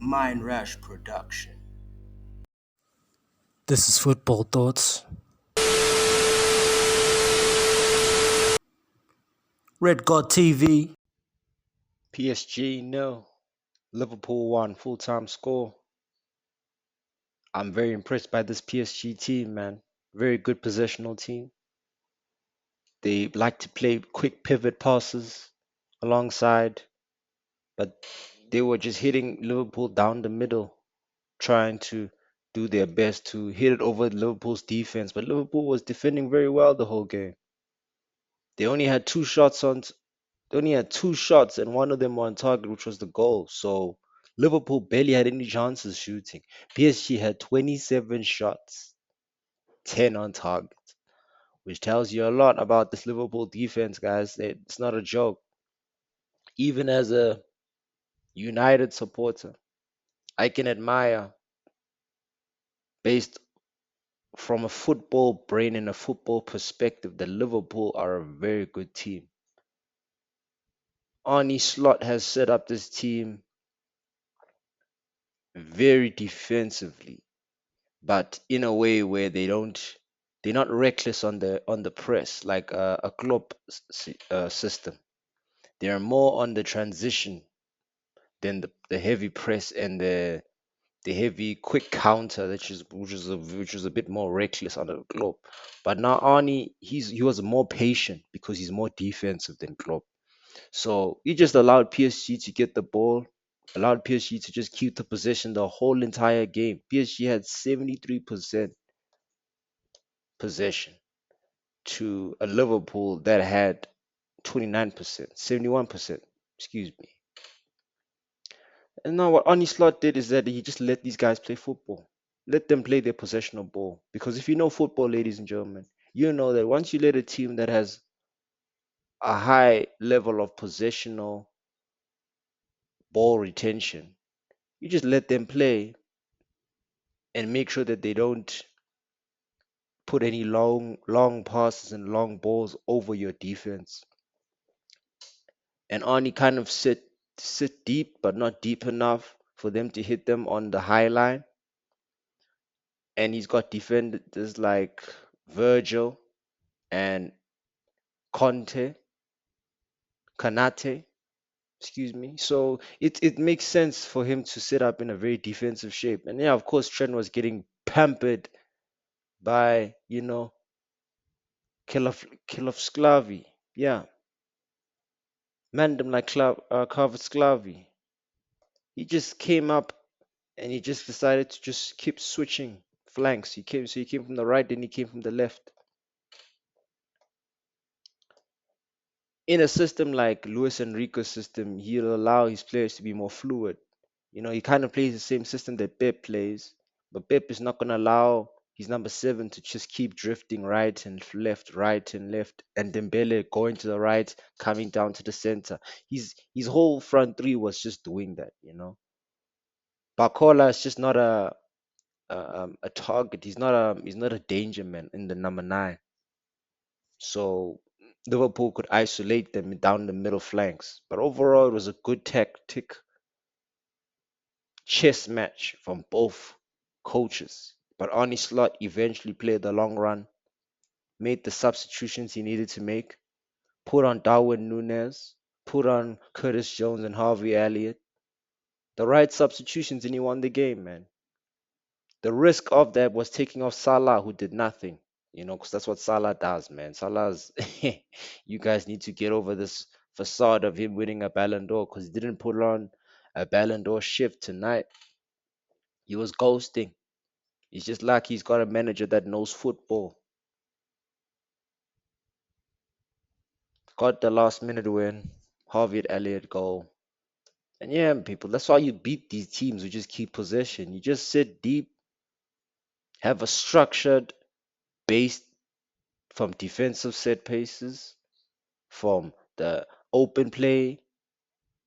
Mindrash production. This is Football Thoughts. Red God TV. PSG, no. Liverpool won full time score. I'm very impressed by this PSG team, man. Very good possessional team. They like to play quick pivot passes alongside, but they were just hitting Liverpool down the middle, trying to do their best to hit it over Liverpool's defense. But Liverpool was defending very well the whole game. They only had two shots on They only had two shots, and one of them were on target, which was the goal. So Liverpool barely had any chances shooting. PSG had 27 shots, 10 on target, which tells you a lot about this Liverpool defense, guys. It's not a joke. Even as a United supporter, I can admire, based from a football brain and a football perspective, that Liverpool are a very good team. Arnie Slot has set up this team very defensively, but in a way where they're not reckless on the press like a club system. They are more on the transition than the heavy press and the heavy quick counter, which is a bit more reckless on the club. But now Arnie, he was more patient because he's more defensive than Klopp. So he just allowed PSG to get the ball, allowed PSG to just keep the possession the whole entire game. PSG had 73% possession to a Liverpool that had 29%, 71%, excuse me. And now what Arne Slot did is that he just let these guys play football. Let them play their possessional ball. Because if you know football, ladies and gentlemen, you know that once you let a team that has a high level of possessional ball retention, you just let them play and make sure that they don't put any long passes and long balls over your defense. And Arnie kind of sit deep, but not deep enough for them to hit them on the high line. And he's got defenders like Virgil and Conte, Kanate, excuse me. So it makes sense for him to sit up in a very defensive shape. And yeah, of course, Trent was getting pampered by Kilov Yeah, man, them like Kvaratskhelia. He just came up and he just decided to just keep switching flanks. He came from the right, then he came from the left. In a system like Luis Enrique's system, he'll allow his players to be more fluid. He kind of plays the same system that Pep plays, but Pep is not going to allow his number seven to just keep drifting right and left, and Dembele going to the right, coming down to the center. His whole front three was just doing that. Barcola is just not a target. He's not a danger man in the number nine. So Liverpool could isolate them down the middle flanks. But overall, it was a good tactic chess match from both coaches. But Arne Slot eventually played the long run, made the substitutions he needed to make, put on Darwin Nunes, put on Curtis Jones and Harvey Elliott. The right substitutions, and he won the game, man. The risk of that was taking off Salah, who did nothing, because that's what Salah does, man. Salah's, you guys need to get over this facade of him winning a Ballon d'Or because he didn't put on a Ballon d'Or shift tonight. He was ghosting. It's just like he's got a manager that knows football. Got the last minute win, Harvey Elliott goal. And yeah, people, that's why you beat these teams who just keep possession. You just sit deep, have a structured base from defensive set pieces, from the open play,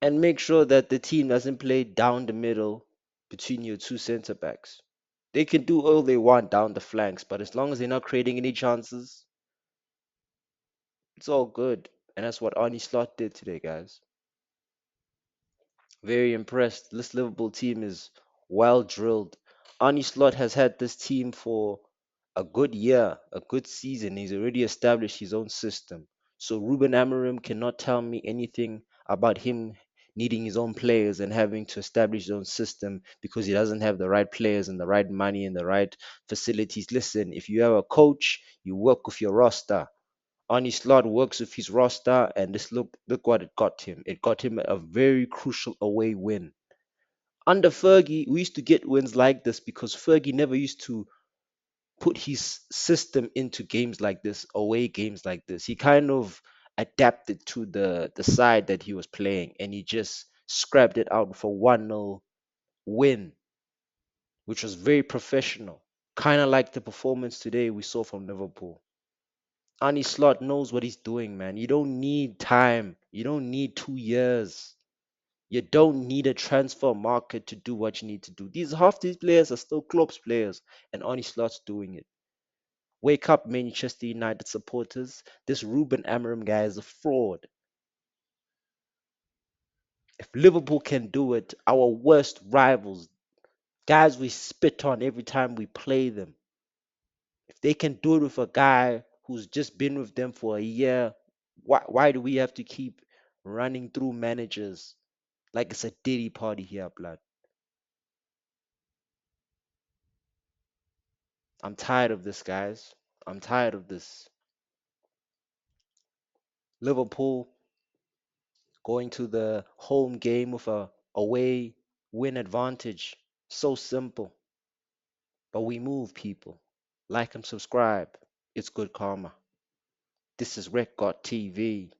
and make sure that the team doesn't play down the middle between your two center backs. They can do all they want down the flanks, but as long as they're not creating any chances, it's all good. And that's what Arnie Slot did today, guys. Very impressed. This Liverpool team is well drilled. Arne Slot has had this team for a good year, a good season. He's already established his own system. So Ruben Amorim cannot tell me anything about him needing his own players and having to establish his own system because he doesn't have the right players and the right money and the right facilities. Listen, if you have a coach, you work with your roster. Arne Slot works with his roster, and this look what it got him. It got him a very crucial away win. Under Fergie, we used to get wins like this because Fergie never used to put his system into games like this, away games like this. He kind of adapted to the side that he was playing, and he just scrapped it out for 1-0 win, which was very professional. Kind of like the performance today we saw from Liverpool. Arnie Slot knows what he's doing, man. You don't need time. You don't need 2 years. You don't need a transfer market to do what you need to do. Half these players are still Klopp's players, and Arnie Slot's doing it. Wake up, Manchester United supporters. This Ruben Amorim guy is a fraud. If Liverpool can do it, our worst rivals, guys we spit on every time we play them, if they can do it with a guy who's just been with them for a year, why do we have to keep running through managers like it's a Diddy party here, blood? I'm tired of this, guys. I'm tired of this. Liverpool going to the home game with a away win advantage. So simple. But we move people. Like and subscribe. It's good karma. This is Red God TV.